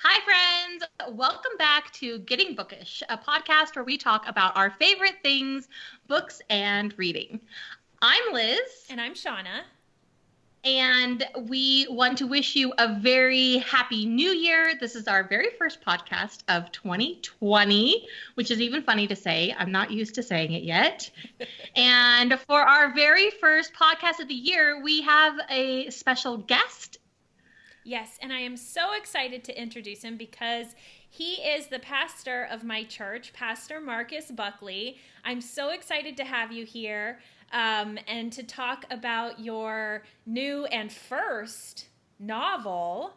Hi, friends. Welcome back to Getting Bookish, a podcast where we talk about our favorite things, books, and reading. I'm Liz, And I'm Shawna. and we want to wish you a very happy new year. This is our very first podcast of 2020, which is even funny to say. I'm not used to saying it yet. And for our very first podcast of the year, we have a special guest. Yes, and I am so excited to introduce him because he is the pastor of my church, Pastor Marcus Buckley. I'm so excited to have you here and to talk about your new and first novel.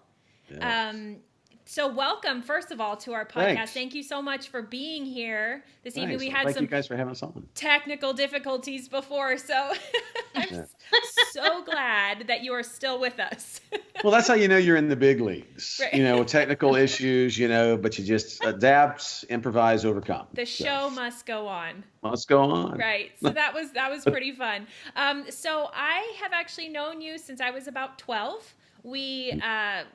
Yes. So welcome, first of all, to our podcast. Thanks. Thank you so much for being here this evening. Thanks. We Well, had thank some you guys for having us on. technical difficulties before, so I'm Yeah. so glad that you are still with us. Well, that's how you know you're in the big leagues. Right. With technical issues, but you just adapt, improvise, overcome. The show must go on. Let's go on. Right. So that was pretty fun. So I have actually known you since I was about 12. We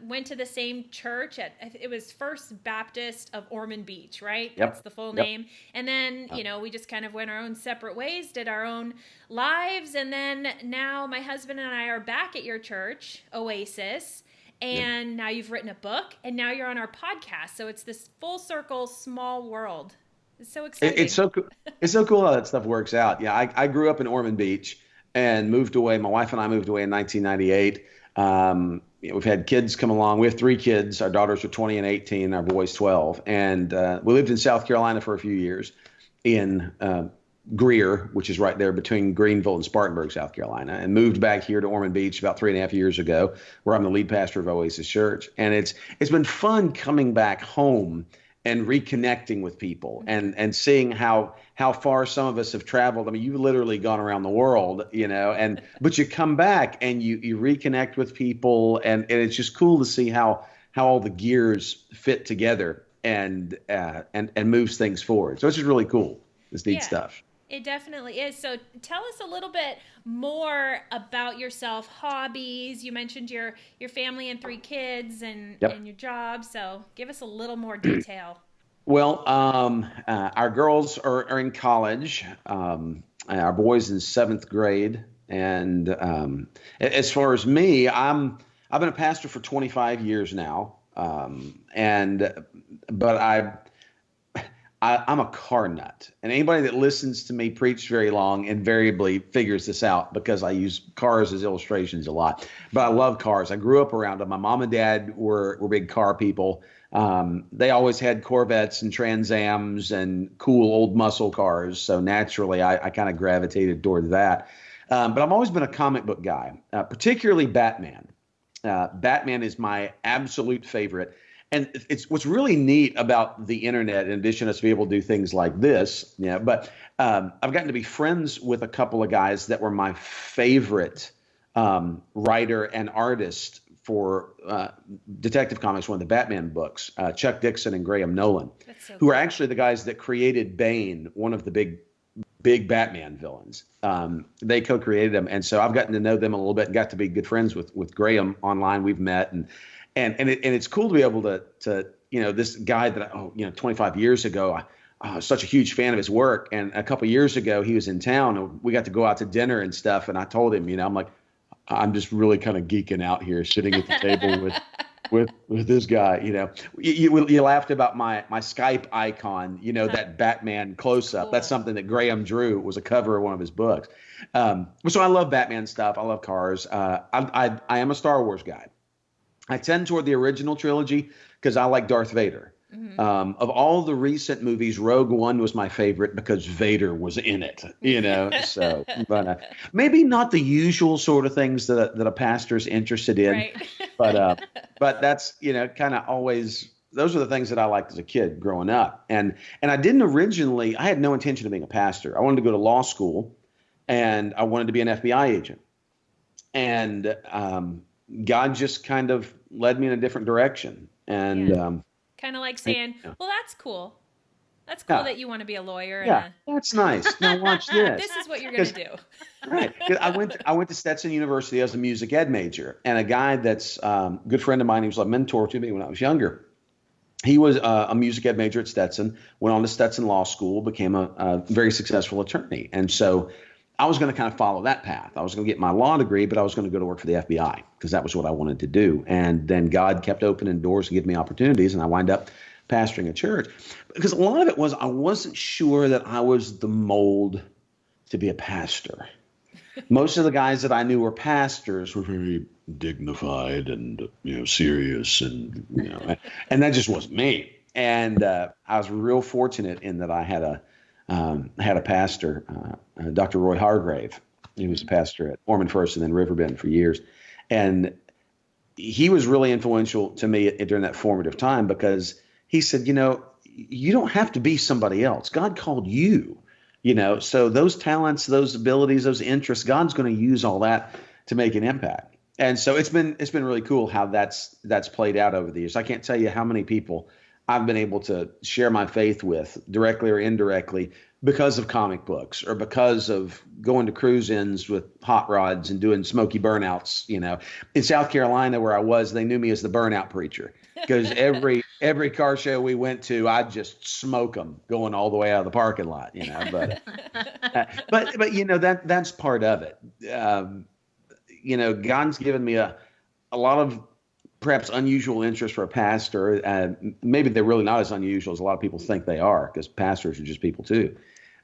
went to the same church it was First Baptist of Ormond Beach, right? Yep. That's the full Yep. name. And then, we just kind of went our own separate ways, did our own lives. And then now my husband and I are back at your church, Oasis. And now you've written a book and now you're on our podcast. So it's this full circle, small world. It's so exciting. It's so cool. It's so cool how that stuff works out. Yeah, I grew up in Ormond Beach and moved away. My wife and I moved away in 1998. We've had kids come along. We have 3 kids. Our daughters are 20 and 18. Our boy's 12. And we lived in South Carolina for a few years in Greer, which is right there between Greenville and Spartanburg, South Carolina, and moved back here to Ormond Beach about 3.5 years ago, where I'm the lead pastor of Oasis Church. And it's been fun coming back home and reconnecting with people and seeing how far some of us have traveled. I mean, you've literally gone around the world, but you come back and you reconnect with people, and it's just cool to see how all the gears fit together and moves things forward. So it's just really cool. It's neat stuff. It definitely is. So tell us a little bit more about yourself, hobbies. You mentioned your family and 3 kids and your job. So give us a little more detail. Well, our girls are in college. Our boy's in 7th grade. And as far as me, I've been a pastor for 25 years now. But I'm a car nut, and anybody that listens to me preach very long invariably figures this out because I use cars as illustrations a lot. But I love cars. I grew up around them. My mom and dad were big car people. They always had Corvettes and Trans Ams and cool old muscle cars. So naturally, I kind of gravitated toward that. But I've always been a comic book guy, particularly Batman. Batman is my absolute favorite. And it's what's really neat about the internet, in addition to us being able to do things like this, but I've gotten to be friends with a couple of guys that were my favorite writer and artist for Detective Comics, one of the Batman books, Chuck Dixon and Graham Nolan, who are actually the guys that created Bane, one of the big Batman villains. They co-created them. And so I've gotten to know them a little bit and got to be good friends with Graham online. We've met and it's cool to be able to this guy that 25 years ago, I was such a huge fan of his work. And a couple of years ago, he was in town and we got to go out to dinner and stuff. And I told him, I'm like, I'm just really kind of geeking out here, sitting at the table with this guy. You laughed about my Skype icon, that Batman close up. Cool. That's something that Graham drew. It was a cover of one of his books. So I love Batman stuff. I love cars. I am a Star Wars guy. I tend toward the original trilogy because I like Darth Vader. Mm-hmm. Of all the recent movies, Rogue One was my favorite because Vader was in it, So, but maybe not the usual sort of things that a pastor's interested in, right. but that's kind of always. Those are the things that I liked as a kid growing up, and I didn't originally. I had no intention of being a pastor. I wanted to go to law school, and I wanted to be an FBI agent, and God just kind of led me in a different direction. And kind of like saying, well, that's cool. That's cool that you want to be a lawyer. Yeah, that's nice. Now watch this. This is what you're going to do. Right. I went to Stetson University as a music ed major. And a guy that's a good friend of mine, he was a mentor to me when I was younger. he was a music ed major at Stetson, went on to Stetson Law School, became a very successful attorney. And so I was going to kind of follow that path. I was going to get my law degree, but I was going to go to work for the FBI because that was what I wanted to do. And then God kept opening doors and giving me opportunities, and I wind up pastoring a church. Because a lot of it was I wasn't sure that I was the mold to be a pastor. Most of the guys that I knew were pastors were very dignified and serious, and and that just wasn't me. And I was real fortunate in that I had a pastor, Dr. Roy Hargrave. He was a pastor at Ormond First and then Riverbend for years, and he was really influential to me during that formative time because he said, you don't have to be somebody else. God called you. So those talents, those abilities, those interests, God's going to use all that to make an impact. And so it's been really cool how that's played out over the years. I can't tell you how many people I've been able to share my faith with directly or indirectly because of comic books or because of going to cruise-ins with hot rods and doing smoky burnouts. In South Carolina where I was, they knew me as the burnout preacher because every car show we went to, I'd just smoke them going all the way out of the parking lot. But that's part of it. God's given me a lot of perhaps unusual interest for a pastor. Maybe they're really not as unusual as a lot of people think they are, because pastors are just people too.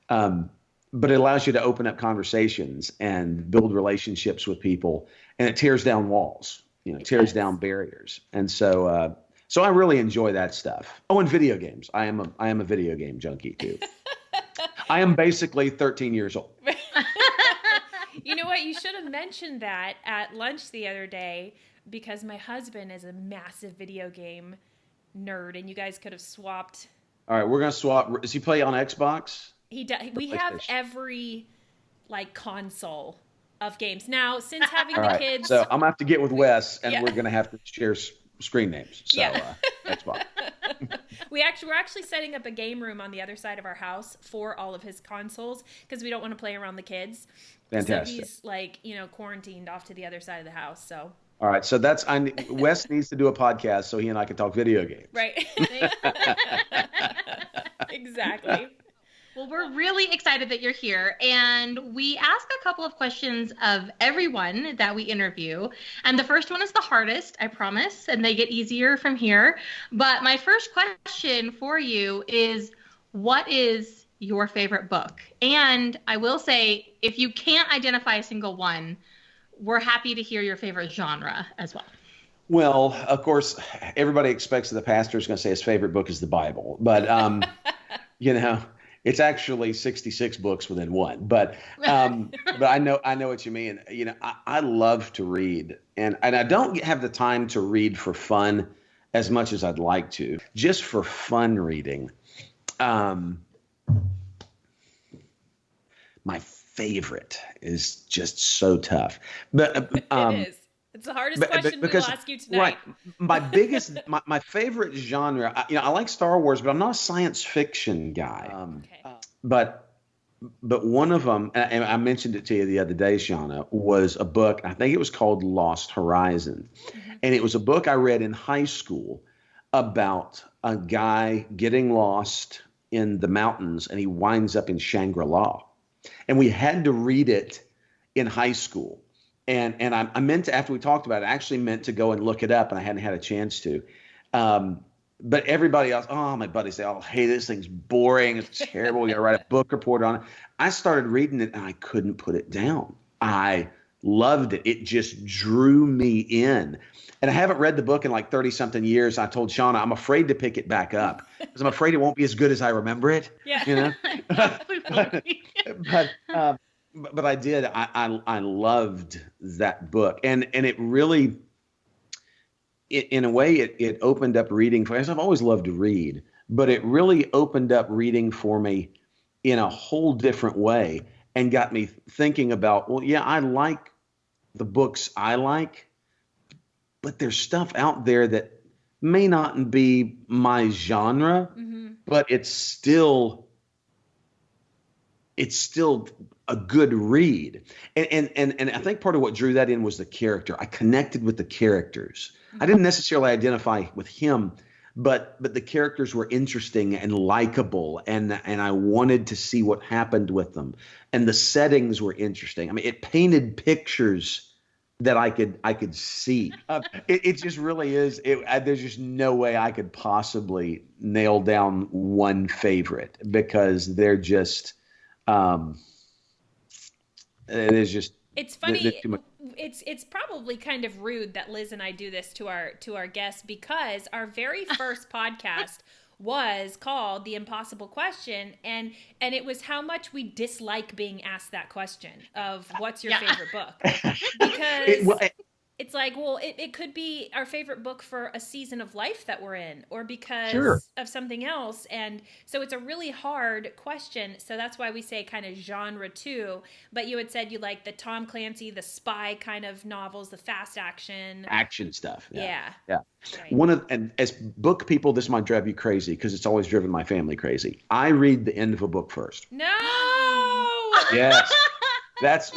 But it allows you to open up conversations and build relationships with people, and it tears down walls, tears down barriers. And so I really enjoy that stuff. Oh, and video games. I am a video game junkie too. I am basically 13 years old. You know what? You should have mentioned that at lunch the other day, because my husband is a massive video game nerd, and you guys could have swapped. All right, we're gonna swap. Does he play on Xbox? He does. We have every console of games now since having the kids. So I'm gonna have to get with Wes, and we're gonna have to share screen names. So Xbox. We're actually setting up a game room on the other side of our house for all of his consoles because we don't want to play around the kids. Fantastic. So he's quarantined off to the other side of the house. So. All right, so Wes needs to do a podcast so he and I can talk video games. Right. Exactly. Well, we're really excited that you're here, and we ask a couple of questions of everyone that we interview, and the first one is the hardest, I promise, and they get easier from here. But my first question for you is, what is your favorite book? And I will say, if you can't identify a single one, we're happy to hear your favorite genre as well. Well, of course, everybody expects that the pastor is going to say his favorite book is the Bible, but it's actually 66 books within one. But I know what you mean. I love to read, and I don't have the time to read for fun as much as I'd like to. Just for fun reading, my favorite is just so tough. But it is. It's the hardest question we will ask you tonight. Right. My favorite genre, I like Star Wars, but I'm not a science fiction guy. But one of them, and I mentioned it to you the other day, Shawna, was a book. I think it was called Lost Horizon. Mm-hmm. And it was a book I read in high school about a guy getting lost in the mountains, and he winds up in Shangri-La. And we had to read it in high school. And I meant to, after we talked about it, I actually meant to go and look it up, and I hadn't had a chance to. But everybody else, my buddies say, hey, this thing's boring. It's terrible. We got to write a book report on it. I started reading it, and I couldn't put it down. I loved it. It just drew me in. And I haven't read the book in like 30-something years. I told Shawna, I'm afraid to pick it back up because I'm afraid it won't be as good as I remember it. Yeah. But I did. I loved that book, and it really, in a way, it opened up reading for me. I've always loved to read, but it really opened up reading for me in a whole different way, and got me thinking about, I like the books I like, but there's stuff out there that may not be my genre, but it's still a good read. And I think part of what drew that in was the character. I connected with the characters. I didn't necessarily identify with him, but the characters were interesting and likable, and I wanted to see what happened with them, and the settings were interesting. I mean, it painted pictures that I could see. It just really is. There's just no way I could possibly nail down one favorite, because they're just it is just. It's funny. It's probably kind of rude that Liz and I do this to our guests, because our very first podcast was called The Impossible Question, and it was how much we dislike being asked that question of what's your favorite book, because it's like, well, it could be our favorite book for a season of life that we're in, or because of something else. And so it's a really hard question. So that's why we say kind of genre too. But you had said you like the Tom Clancy, the spy kind of novels, the fast action stuff. Yeah. Right. And as book people, this might drive you crazy, because it's always driven my family crazy. I read the end of a book first. No. Yes. That's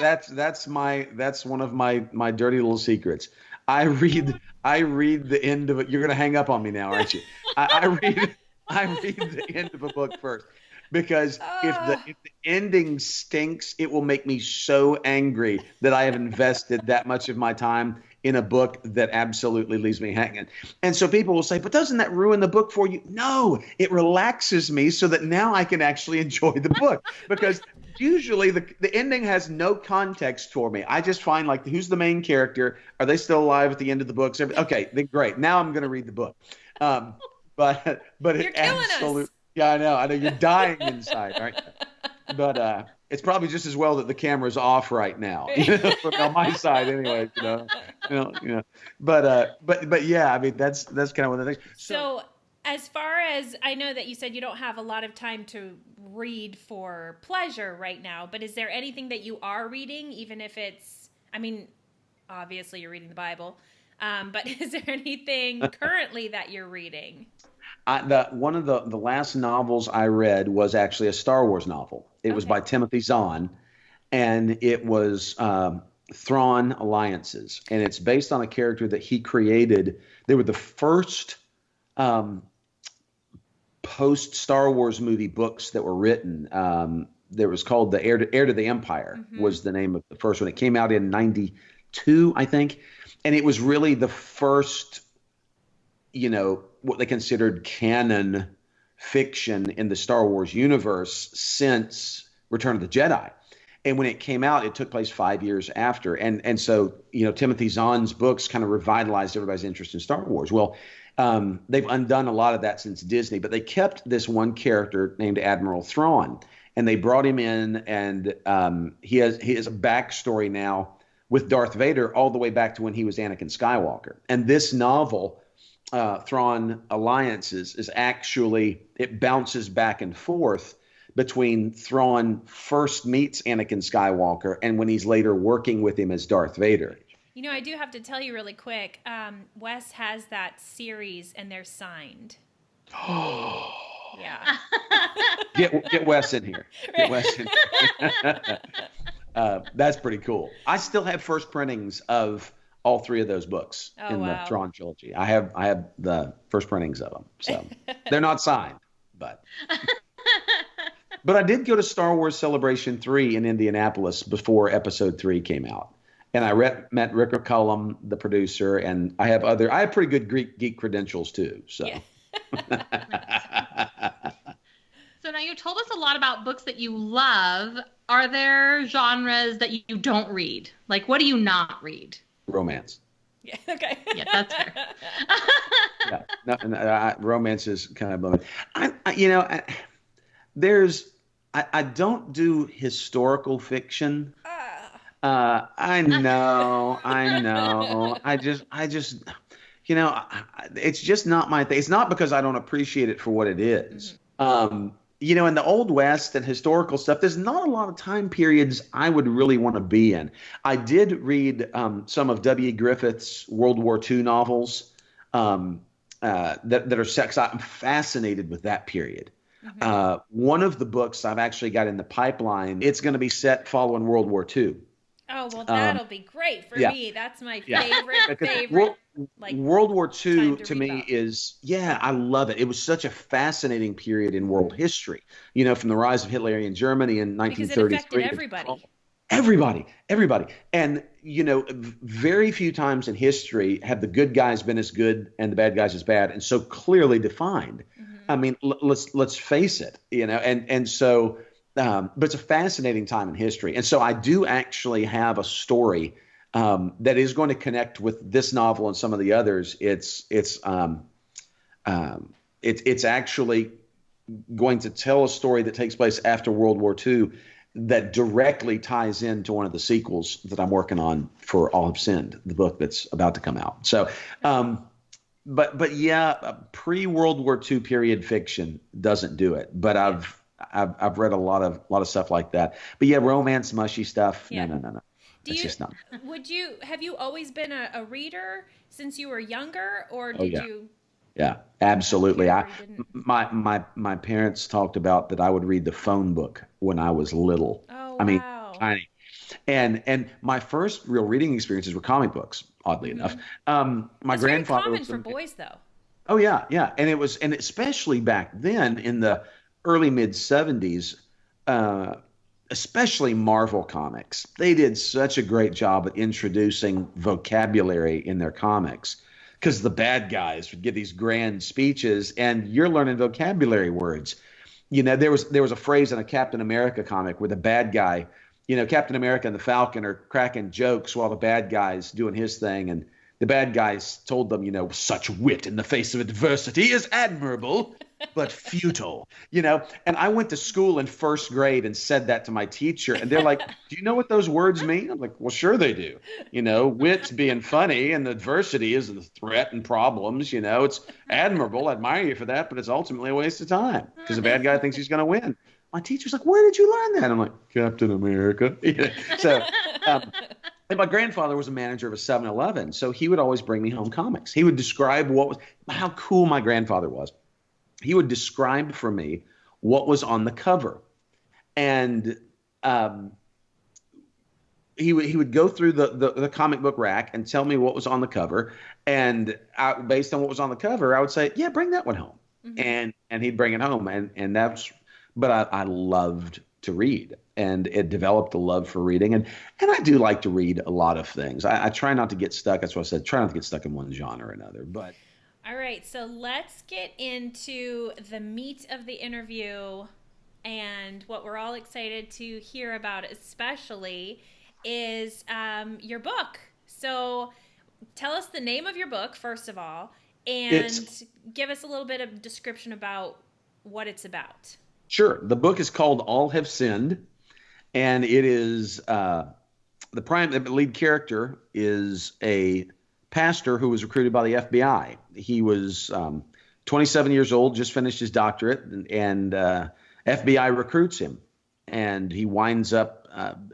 one of my dirty little secrets. I read the end of it. You're gonna hang up on me now, aren't you? I read the end of a book first, because if the ending stinks, it will make me so angry that I have invested that much of my time in a book that absolutely leaves me hanging. And so people will say, but doesn't that ruin the book for you? No, it relaxes me so that now I can actually enjoy the book, because usually the ending has no context for me. I just find, like, who's the main character? Are they still alive at the end of the book? Okay, then great. Now I'm going to read the book. But you're it killing absolutely, us. yeah, I know you're dying inside, right? But it's probably just as well that the camera's off right now, on my side, anyway. But yeah, I mean, that's kind of one of the things. So as far as I know, that you said you don't have a lot of time to read for pleasure right now, but is there anything that you are reading, even if it's, I mean, obviously you're reading the Bible, but is there anything currently that you're reading? One of the last novels I read was actually a Star Wars novel. It was by Timothy Zahn, and it was Thrawn Alliances, and it's based on a character that he created. They were the first post Star Wars movie books that were written. There was called The Heir to the Empire was the name of the first one. It came out in 92, I think. And it was really the first, what they considered canon fiction in the Star Wars universe since Return of the Jedi. And when it came out, it took place 5 years after. And so, Timothy Zahn's books kind of revitalized everybody's interest in Star Wars. Well, they've undone a lot of that since Disney, but they kept this one character named Admiral Thrawn, and they brought him in, and he has a backstory now with Darth Vader all the way back to when he was Anakin Skywalker. And this novel, Thrawn Alliances, is actually, it bounces back and forth between Thrawn first meets Anakin Skywalker and when he's later working with him as Darth Vader. I do have to tell you really quick, Wes has that series and they're signed. Yeah. Get Wes in here. Get Wes in here. That's pretty cool. I still have first printings of all three of those books in the Thrawn trilogy. I have the first printings of them. So they're not signed, but I did go to Star Wars Celebration 3 in Indianapolis before Episode 3 came out. And I met Rick McCullum, the producer, and I have pretty good geek credentials too. So. Yeah. So now you told us a lot about books that you love. Are there genres that you don't read? Like, what do you not read? Romance. Yeah. Okay. Yeah, that's fair. Romance is kind of blowing. I don't do historical fiction. I know. I just, it's just not my thing. It's not because I don't appreciate it for what it is. In the Old West and historical stuff, there's not a lot of time periods I would really want to be in. I did read some of W. Griffith's World War II novels that are sex. I'm fascinated with that period. One of the books I've actually got in the pipeline, it's going to be set following World War II. Oh, well, that'll be great for Yeah. me. That's my Yeah. favorite, Because favorite, like, World War time II to to read me about. is, yeah, I love it. It was such a fascinating period in world history, from the rise of Hitlerian Germany in Because it affected 1933 to everybody. everybody. And, very few times in history have the good guys been as good and the bad guys as bad and so clearly defined. Mm-hmm. I mean, let's face it, and so, but it's a fascinating time in history. And so I do actually have a story that is going to connect with this novel and some of the others. It's actually going to tell a story that takes place after World War II that directly ties into one of the sequels that I'm working on for All Have Sinned, the book that's about to come out. So, but yeah, pre-World War II period fiction doesn't do it. But I've read a lot of stuff like that. But yeah, romance, mushy stuff. Yeah. No. That's just not. Have you always been a reader since you were younger, or Oh did yeah. you Yeah, absolutely. care or you didn't? My parents talked about that I would read the phone book when I was little. Oh, I mean, wow. tiny. And my first real reading experiences were comic books, oddly enough. My That's very grandfather common was for boys, though. Oh yeah. And especially back then in the early mid 70s, especially Marvel Comics. They did such a great job at introducing vocabulary in their comics because the bad guys would give these grand speeches and you're learning vocabulary words. There was a phrase in a Captain America comic where the bad guy, Captain America and the Falcon are cracking jokes while the bad guy's doing his thing, and the bad guys told them, such wit in the face of adversity is admirable, but futile, And I went to school in first grade and said that to my teacher, and they're like, "Do you know what those words mean?" I'm like, "Well, sure they do. Wit's being funny, and adversity is the threat and problems. It's admirable. I admire you for that, but it's ultimately a waste of time because the bad guy thinks he's going to win." My teacher's like, "Where did you learn that?" I'm like, "Captain America." So. And my grandfather was a manager of a 7-Eleven, so he would always bring me home comics. He would describe how cool my grandfather was. He would describe for me what was on the cover, and he would go through the comic book rack and tell me what was on the cover, and based on what was on the cover, I would say, "Yeah, bring that one home," and he'd bring it home, and that's. But I loved to read, and it developed a love for reading, and I do like to read a lot of things. I try not to get stuck. That's what I said. Try not to get stuck in one genre or another. But all right, so let's get into the meat of the interview, and what we're all excited to hear about, especially, is your book. So tell us the name of your book first of all, and give us a little bit of description about what it's about. Sure. The book is called All Have Sinned, and it is the lead character is a pastor who was recruited by the FBI. He was 27 years old, just finished his doctorate, and FBI recruits him, and he winds up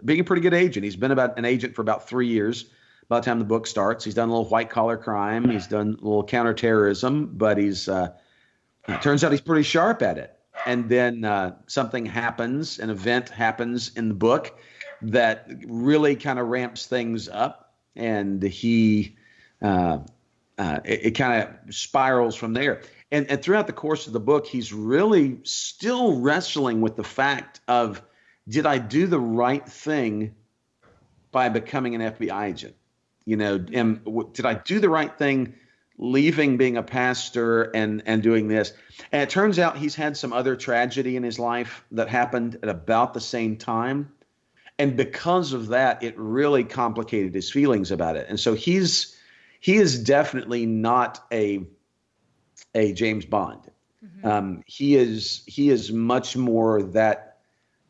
being a pretty good agent. He's been an agent for about 3 years by the time the book starts. He's done a little white-collar crime. He's done a little counterterrorism, but it turns out he's pretty sharp at it. And then something happens, an event happens in the book that really kind of ramps things up, and it kind of spirals from there. And throughout the course of the book, he's really still wrestling with the fact of, did I do the right thing by becoming an FBI agent? Did I do the right thing leaving being a pastor and doing this? And it turns out he's had some other tragedy in his life that happened at about the same time. And because of that, it really complicated his feelings about it. And so he is definitely not a James Bond. He is much more that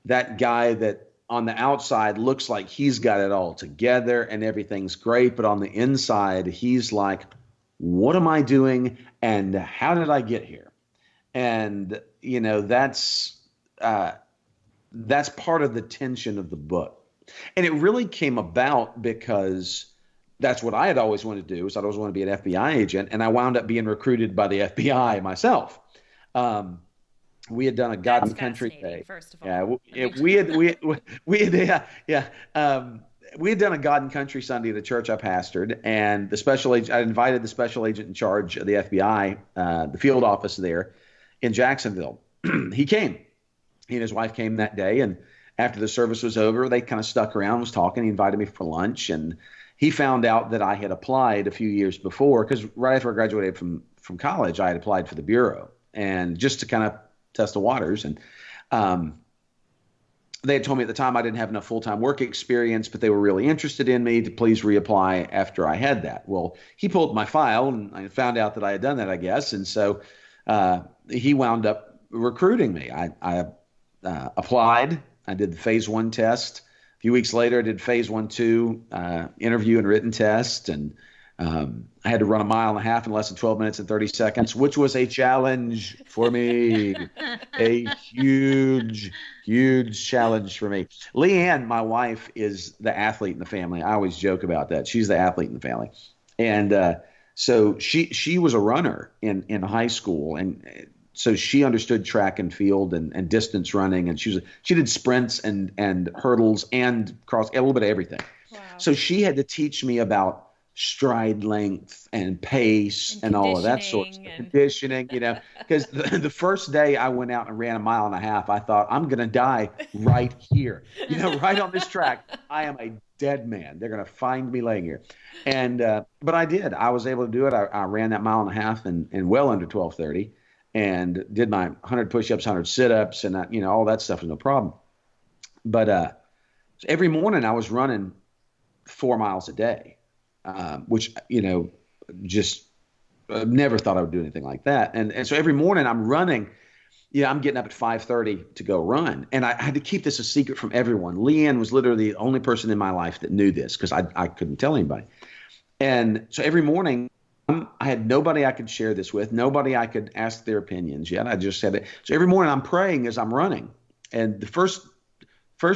guy that on the outside looks like he's got it all together and everything's great. But on the inside, he's like, what am I doing and how did I get here? And, that's part of the tension of the book. And it really came about because that's what I had always wanted to do, is I'd always wanted to be an FBI agent. And I wound up being recruited by the FBI myself. We had done a God and Country Day. First of all, we had. we had done a God and Country Sunday at a church I pastored, and I invited the special agent in charge of the FBI, the field office there in Jacksonville. He came. He and his wife came that day, and after the service was over, they kind of stuck around, was talking. He invited me for lunch, and he found out that I had applied a few years before, because right after I graduated from college, I had applied for the Bureau, and just to kind of test the waters. And they had told me at the time I didn't have enough full-time work experience, but they were really interested in me to please reapply after I had that. Well, he pulled my file, and I found out that I had done that, I guess. And so he wound up recruiting me. I applied. I did the phase 1 test. A few weeks later, I did phase 1-2 interview and written test. And I had to run a mile and a half in less than 12 minutes and 30 seconds, which was a challenge for me. A huge, huge challenge for me. Leanne, my wife, is the athlete in the family. I always joke about that. She's the athlete in the family. And so she was a runner in high school. And so she understood track and field and distance running. And she did sprints and hurdles and cross, a little bit of everything. Wow. So she had to teach me about stride length and pace and all of that sort of stuff. Conditioning, because the first day I went out and ran a mile and a half, I thought, I'm going to die right here, right on this track. I am a dead man. They're going to find me laying here. And, but I did. I was able to do it. I ran that mile and a half in well under 12:30 and did my 100 push-ups, 100 sit-ups, and all that stuff was no problem. But every morning I was running 4 miles a day. Which, just never thought I would do anything like that. And so every morning I'm running, I'm getting up at 5:30 to go run. And I had to keep this a secret from everyone. Leanne was literally the only person in my life that knew this, because I couldn't tell anybody. And so every morning I had nobody I could share this with, nobody I could ask their opinions yet. I just said it. So every morning I'm praying as I'm running. And the first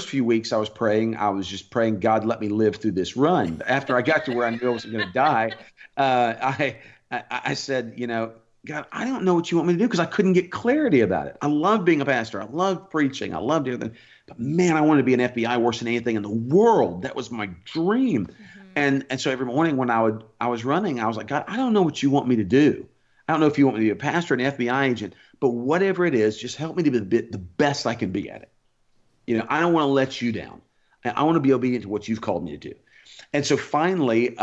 few weeks I was just praying, God, let me live through this run. After I got to where I knew I wasn't going to die, I said, God, I don't know what you want me to do, because I couldn't get clarity about it. I love being a pastor. I love preaching. I loved everything. But man, I wanted to be an FBI worse than anything in the world. That was my dream. Mm-hmm. And so every morning when I was running, I was like, God, I don't know what you want me to do. I don't know if you want me to be a pastor, an FBI agent, but whatever it is, just help me to be the best I can be at it. I don't want to let you down. I want to be obedient to what you've called me to do. And so finally,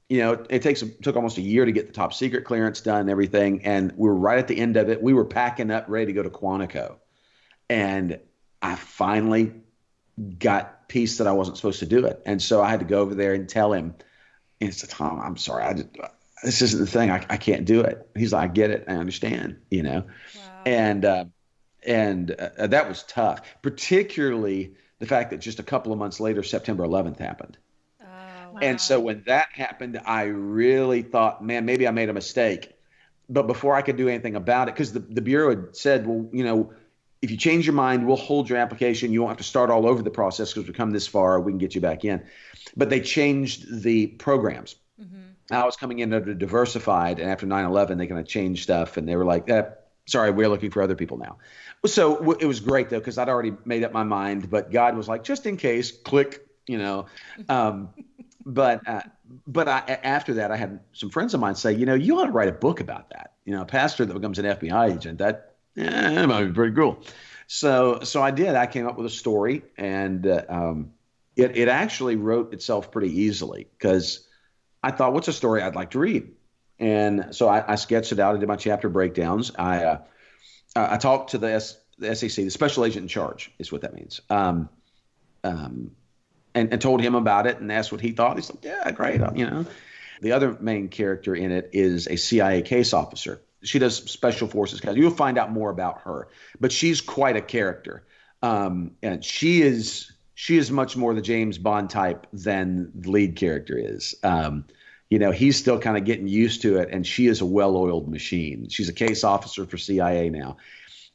it took almost a year to get the top secret clearance done and everything. And we were right at the end of it. We were packing up, ready to go to Quantico. And I finally got peace that I wasn't supposed to do it. And so I had to go over there and tell him, and it's Tom, I'm sorry. This isn't the thing. I can't do it. He's like, I get it. I understand, Wow. And that was tough, particularly the fact that just a couple of months later, September 11th happened. Oh, wow. And so when that happened, I really thought, man, maybe I made a mistake. But before I could do anything about it, because the Bureau had said, well, if you change your mind, we'll hold your application. You won't have to start all over the process, because we've come this far. We can get you back in. But they changed the programs. Mm-hmm. I was coming in under diversified, and after 9/11, they kind of changed stuff, and they were like, sorry, we're looking for other people now. So it was great, though, because I'd already made up my mind. But God was like, just in case, click, But after that, I had some friends of mine say, you ought to write a book about that. A pastor that becomes an FBI agent, that might be pretty cool. So I did. I came up with a story, and it actually wrote itself pretty easily, because I thought, what's a story I'd like to read? And so I sketched it out. I did my chapter breakdowns. I talked to the SEC, the special agent in charge is what that means, and told him about it and asked what he thought. He's like, yeah, great. The other main character in it is a CIA case officer. She does special forces. You'll find out more about her, but she's quite a character. And she is much more the James Bond type than the lead character is. He's still kind of getting used to it, and she is a well-oiled machine. She's a case officer for CIA now.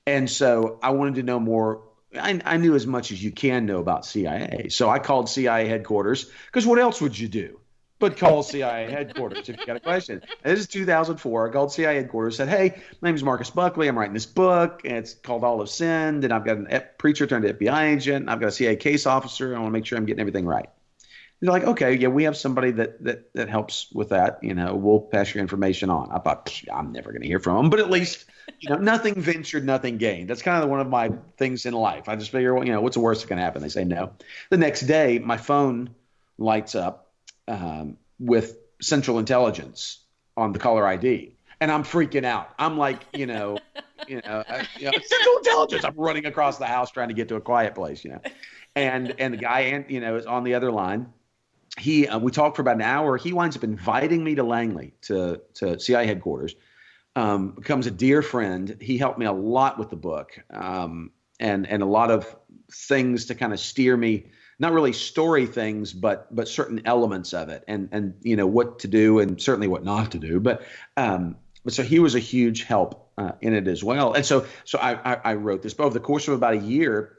And so I wanted to know more. I knew as much as you can know about CIA. So I called CIA headquarters, because what else would you do but call CIA headquarters if you got a question? And this is 2004. I called CIA headquarters, said, hey, my name is Marcus Buckley. I'm writing this book, and it's called All of Sin. And I've got a preacher turned FBI agent. I've got a CIA case officer. I want to make sure I'm getting everything right. They're like, okay, yeah, we have somebody that helps with that. We'll pass your information on. I thought, I'm never going to hear from them, but at least, nothing ventured, nothing gained. That's kind of one of my things in life. I just figure, well, what's the worst that can happen? They say no. The next day, my phone lights up with Central Intelligence on the caller ID, and I'm freaking out. I'm like, Central Intelligence. I'm running across the house trying to get to a quiet place, and the guy, is on the other line. We talked for about an hour. He winds up inviting me to Langley to CI headquarters. Becomes a dear friend. He helped me a lot with the book, and a lot of things to kind of steer me, not really story things, but certain elements of it, and what to do and certainly what not to do. But so he was a huge help in it as well. And so I wrote this, but over the course of about a year,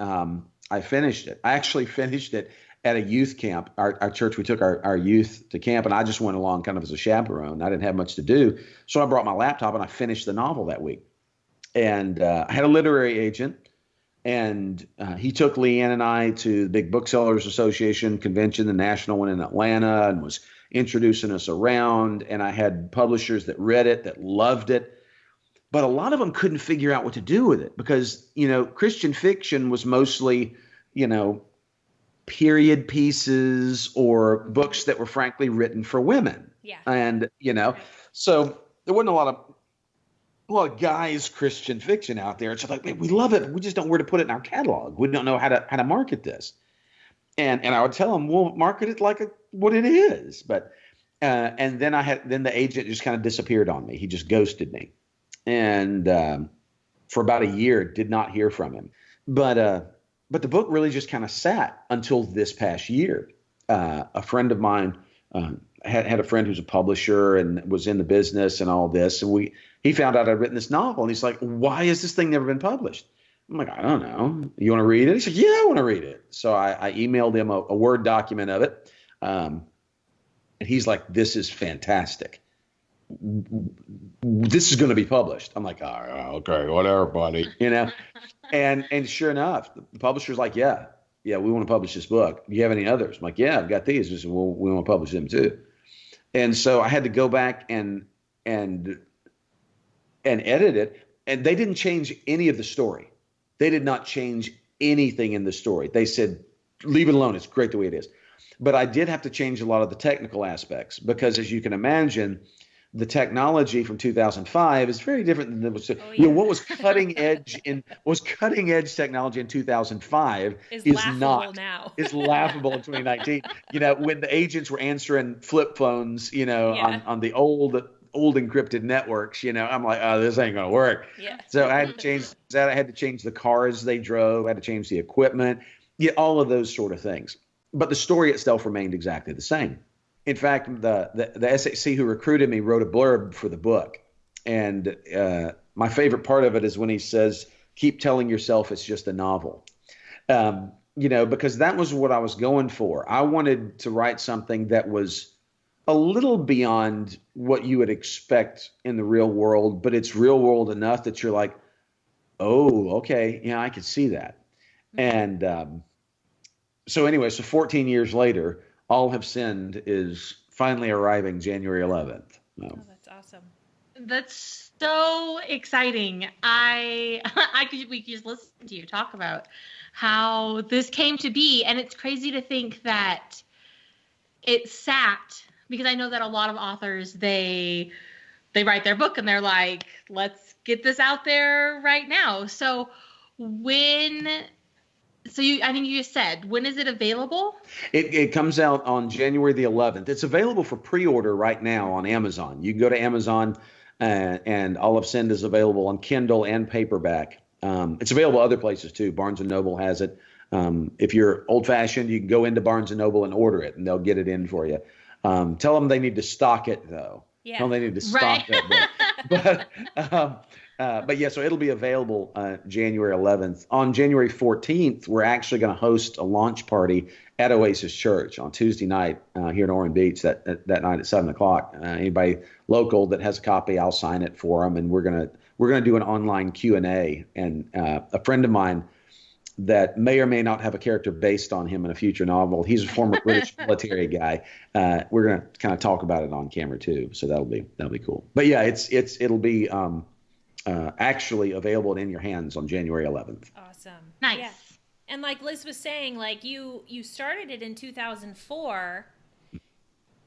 I finished it. I actually finished it at a youth camp. Our church, we took our youth to camp, and I just went along kind of as a chaperone. I didn't have much to do. So I brought my laptop and I finished the novel that week. And I had a literary agent, and he took Leanne and I to the big Booksellers Association convention, the national one in Atlanta, and was introducing us around. And I had publishers that read it, that loved it. But a lot of them couldn't figure out what to do with it because, Christian fiction was mostly, period pieces or books that were frankly written for women. Yeah. And, so there wasn't a lot of guys' Christian fiction out there. It's like, we love it, but we just don't know where to put it in our catalog. We don't know how to market this. And I would tell them, well, market it like what it is. But, and then the agent just kind of disappeared on me. He just ghosted me. And, for about a year, did not hear from him. But the book really just kind of sat until this past year. A friend of mine had a friend who's a publisher and was in the business and all this. And he found out I'd written this novel. And he's like, why has this thing never been published? I'm like, I don't know. You want to read it? He said, yeah, I want to read it. So I emailed him a Word document of it. And he's like, this is fantastic. This is going to be published. I'm like, okay, whatever, buddy. And sure enough, the publisher's like, yeah, we want to publish this book. Do you have any others? I'm like, yeah, I've got these. He said, well, we want to publish them too. And so I had to go back and edit it. And they didn't change any of the story. They did not change anything in the story. They said, leave it alone. It's great the way it is. But I did have to change a lot of the technical aspects because, as you can imagine, the technology from 2005 is very different than what was cutting edge technology in 2005 is laughable now. Is laughable in 2019. When the agents were answering flip phones, on the old encrypted networks, I'm like, oh, this ain't gonna work. Yeah. So I had to change that. I had to change the cars they drove. I had to change the equipment. Yeah, all of those sort of things. But the story itself remained exactly the same. In fact, the SAC who recruited me wrote a blurb for the book. And my favorite part of it is when he says, keep telling yourself it's just a novel. Because that was what I was going for. I wanted to write something that was a little beyond what you would expect in the real world, but it's real world enough that you're like, oh, okay, yeah, I could see that. Mm-hmm. And so 14 years later, All Have Sinned is finally arriving January 11th. Oh, that's awesome. That's so exciting. We just listen to you talk about how this came to be. And it's crazy to think that it sat, because I know that a lot of authors, they write their book and they're like, let's get this out there right now. So I think you just said, when is it available? It comes out on January the 11th. It's available for pre-order right now on Amazon. You can go to Amazon and All Have Sinned is available on Kindle and paperback. It's available other places too. Barnes & Noble has it. If you're old-fashioned, you can go into Barnes & Noble and order it, and they'll get it in for you. Tell them they need to stock it, though. Yeah. Tell them they need to stock that book. But yeah, so it'll be available January 11th. On January 14th, we're actually going to host a launch party at Oasis Church on Tuesday night here in Ormond Beach. That night at 7:00. Anybody local that has a copy, I'll sign it for them, and we're gonna do an online Q&A. And a friend of mine that may or may not have a character based on him in a future novel. He's a former British military guy. We're going to kind of talk about it on camera too, so that'll be cool. But yeah, it'll be actually available in your hands on January 11th. Awesome. Nice. Yeah. And like Liz was saying, like you started it in 2004,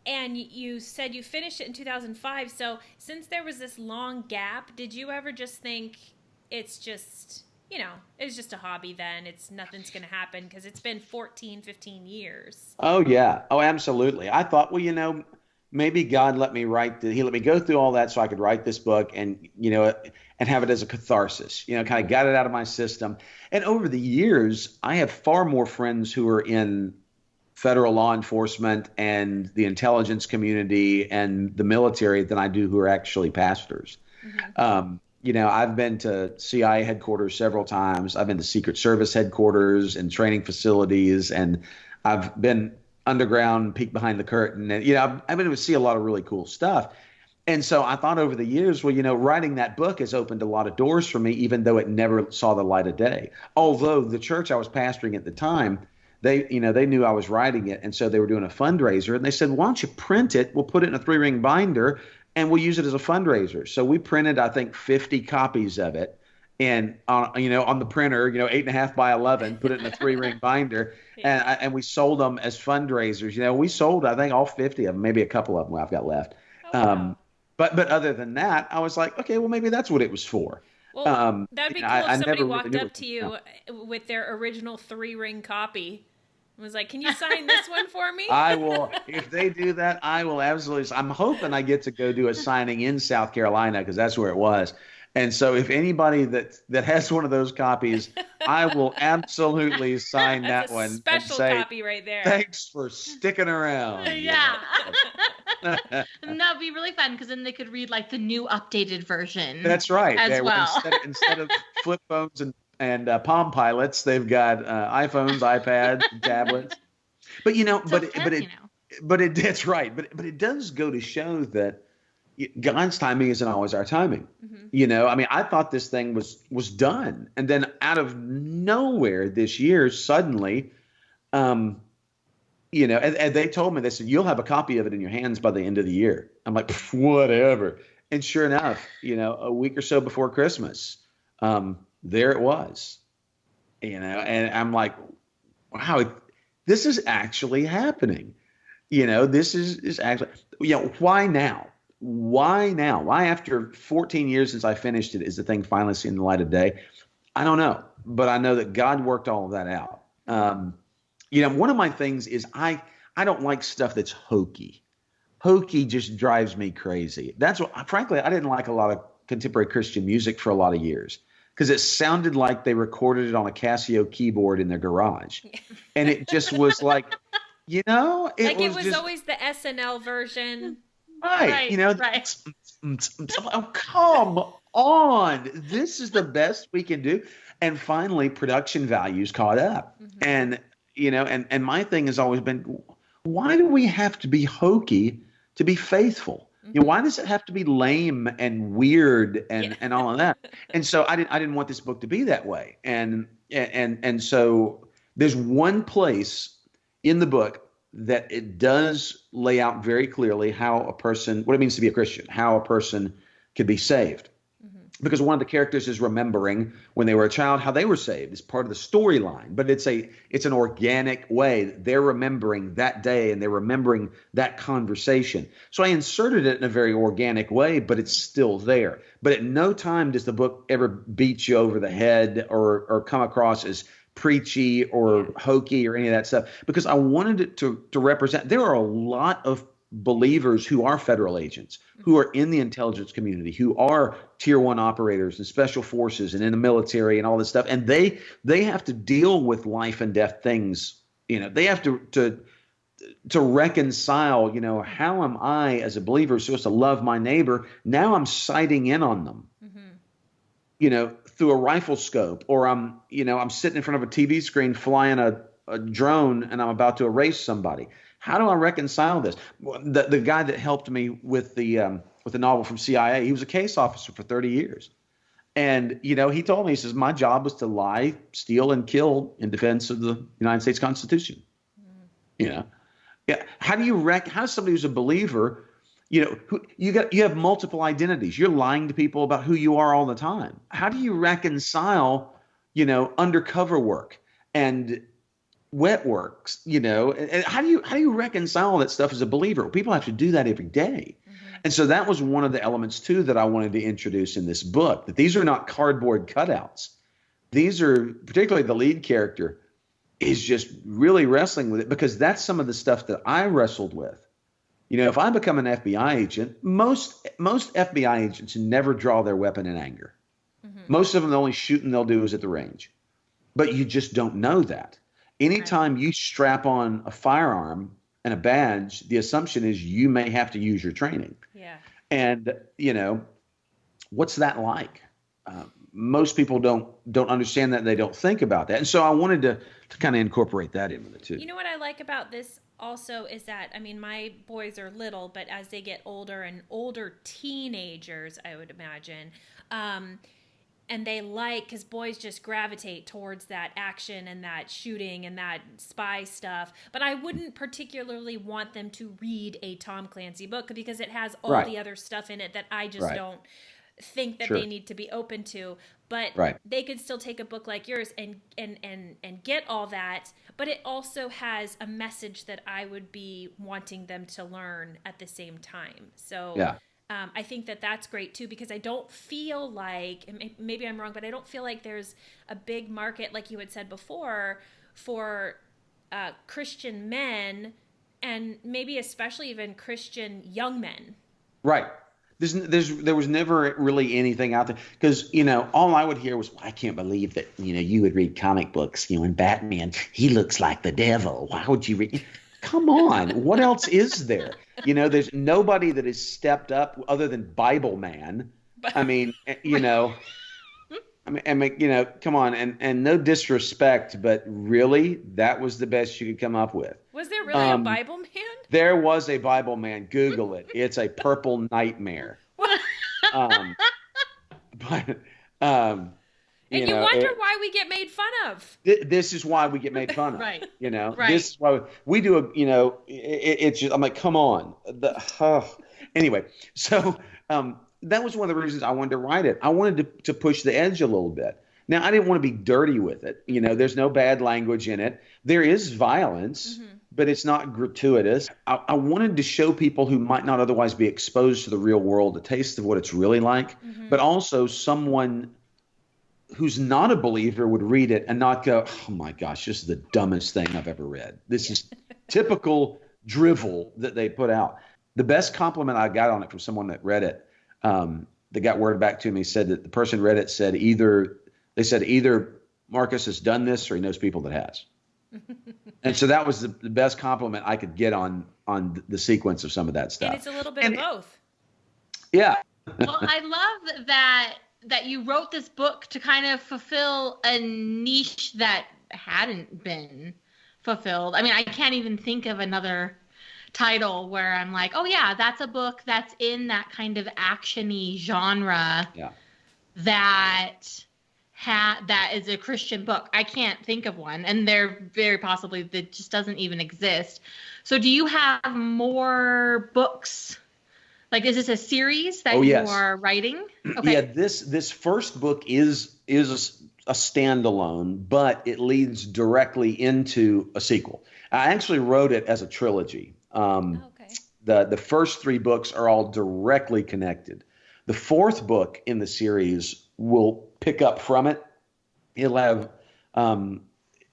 and you said you finished it in 2005. So since there was this long gap, did you ever just think it's just, it's just a hobby then? Nothing's going to happen because it's been 14, 15 years. Oh, yeah. Oh, absolutely. I thought, well, maybe God let me he let me go through all that so I could write this book and have it as a catharsis, kind of got it out of my system. And over the years, I have far more friends who are in federal law enforcement and the intelligence community and the military than I do who are actually pastors. Mm-hmm. I've been to CIA headquarters several times. I've been to Secret Service headquarters and training facilities, and I've been underground, peek behind the curtain. And, I've been able to see a lot of really cool stuff. And so I thought over the years, well, writing that book has opened a lot of doors for me, even though it never saw the light of day. Although the church I was pastoring at the time, they knew I was writing it. And so they were doing a fundraiser, and they said, why don't you print it? We'll put it in a 3-ring binder and we'll use it as a fundraiser. So we printed, I think, 50 copies of it. And, on the printer, 8.5 by 11, put it in a 3-ring binder. Yeah. And we sold them as fundraisers. We sold, I think, all 50 of them, maybe a couple of them I've got left. Oh, wow. But other than that, I was like, okay, well, maybe that's what it was for. Well, that'd be cool if somebody walked up to you with their original 3-ring copy and was like, can you sign this one for me? I will. If they do that, I will absolutely. I'm hoping I get to go do a signing in South Carolina because that's where it was. And so if anybody that has one of those copies, I will absolutely sign that one. Special copy right there. Thanks for sticking around. Yeah. And that'd be really fun because then they could read like the new updated version. That's right. As well. Instead of flip phones and Palm Pilots, they've got iPhones, iPads, and tablets. But that's right. But it does go to show that God's timing isn't always our timing. Mm-hmm. I thought this thing was done. And then out of nowhere this year, suddenly, and they told me, they said, you'll have a copy of it in your hands by the end of the year. I'm like, whatever. And sure enough, a week or so before Christmas, there it was, and I'm like, wow, this is actually happening. This is actually, why now? Why now? Why after 14 years since I finished it is the thing finally seeing the light of day? I don't know, but I know that God worked all of that out. One of my things is I don't like stuff that's hokey. Hokey just drives me crazy. That's what, frankly, I didn't like a lot of contemporary Christian music for a lot of years because it sounded like they recorded it on a Casio keyboard in their garage. And it just was like, it was just always the SNL version. Right. Right. Oh, come on. This is the best we can do. And finally, production values caught up. Mm-hmm. And my thing has always been, why do we have to be hokey to be faithful? Mm-hmm. Why does it have to be lame and weird and all of that? And so I didn't want this book to be that way. And so there's one place in the book that it does lay out very clearly what it means to be a Christian, how a person could be saved. Mm-hmm. Because one of the characters is remembering when they were a child how they were saved. It's part of the storyline, but it's an organic way. They're remembering that day and they're remembering that conversation. So I inserted it in a very organic way, but it's still there. But at no time does the book ever beat you over the head or come across as preachy or hokey or any of that stuff, because I wanted it to represent, there are a lot of believers who are federal agents, who are in the intelligence community, who are tier 1 operators and special forces and in the military and all this stuff. And they have to deal with life and death things. They have to reconcile, how am I as a believer supposed to love my neighbor? Now I'm sighting in on them. Mm-hmm. Through a rifle scope, or I'm sitting in front of a TV screen flying a drone and I'm about to erase somebody. How do I reconcile this? The guy that helped me with the novel from CIA, he was a case officer for 30 years. And, he told me, he says, my job was to lie, steal, and kill in defense of the United States Constitution. Yeah. How does somebody who's a believer, you have multiple identities. You're lying to people about who you are all the time. How do you reconcile, undercover work and wet works, and how do you reconcile all that stuff as a believer? People have to do that every day. And so that was one of the elements too that I wanted to introduce in this book, that these are not cardboard cutouts. These are, particularly the lead character is just really wrestling with it, because that's some of the stuff that I wrestled with. If I become an FBI agent, most FBI agents never draw their weapon in anger. Most of them, the only shooting they'll do is at the range. But you just don't know that. Anytime you strap on a firearm and a badge, the assumption is you may have to use your training. Yeah. And, what's that like? Most people don't understand that. They don't think about that. And so I wanted to kind of incorporate that in with it too. You know what I like about this also is that, my boys are little, but as they get older and older teenagers, I would imagine, and they because boys just gravitate towards that action and that shooting and that spy stuff. But I wouldn't particularly want them to read a Tom Clancy book because it has all the other stuff in it that I just don't think that they need to be open to. But they could still take a book like yours and get all that. But it also has a message that I would be wanting them to learn at the same time. So I think that that's great too, because I don't feel like, and maybe I'm wrong, but I don't feel like there's a big market, like you had said before, for Christian men, and maybe especially even Christian young men. Right. There was never really anything out there, because all I would hear was, I can't believe that you would read comic books, and Batman, he looks like the devil. Why would you read? Come on, what else is there? There's nobody that has stepped up other than Bible Man. I mean, come on, and no disrespect, but really, that was the best you could come up with. Was there really a Bible Man? There was a Bible Man. Google it. It's a purple nightmare. And you wonder why we get made fun of. This is why we get made fun of. Right. This is why we do it's just, I'm like, come on. Anyway, so that was one of the reasons I wanted to write it. I wanted to push the edge a little bit. Now, I didn't want to be dirty with it. There's no bad language in it. There is violence, but it's not gratuitous. I wanted to show people who might not otherwise be exposed to the real world a taste of what it's really like, but also someone who's not a believer would read it and not go, oh my gosh, this is the dumbest thing I've ever read. This is typical drivel that they put out. The best compliment I got on it from someone that read it, that got word back to me, said that the person read it said either Marcus has done this or he knows people that has. And so that was the best compliment I could get on the sequence of some of that stuff. And it's a little bit of both. Yeah. Well, I love that you wrote this book to kind of fulfill a niche that hadn't been fulfilled. I mean, I can't even think of another title where I'm like, oh yeah, that's a book that's in that kind of action-y genre that is a Christian book. I can't think of one, and there very possibly that just doesn't even exist. So do you have more books? Like, is this a series that you are writing? Okay. Yeah, this first book is a standalone, but it leads directly into a sequel. I actually wrote it as a trilogy. The first three books are all directly connected. The fourth book in the series will pick up from it. It'll have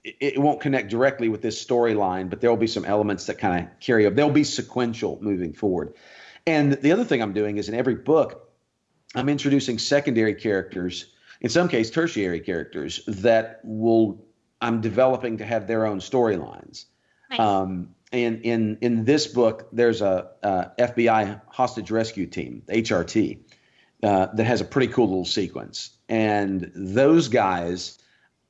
it won't connect directly with this storyline, but there will be some elements that kind of carry up. They'll be sequential moving forward. And the other thing I'm doing is in every book, I'm introducing secondary characters, in some case tertiary characters, that I'm developing to have their own storylines. Nice. And in this book, there's a FBI hostage rescue team, HRT, that has a pretty cool little sequence. And those guys,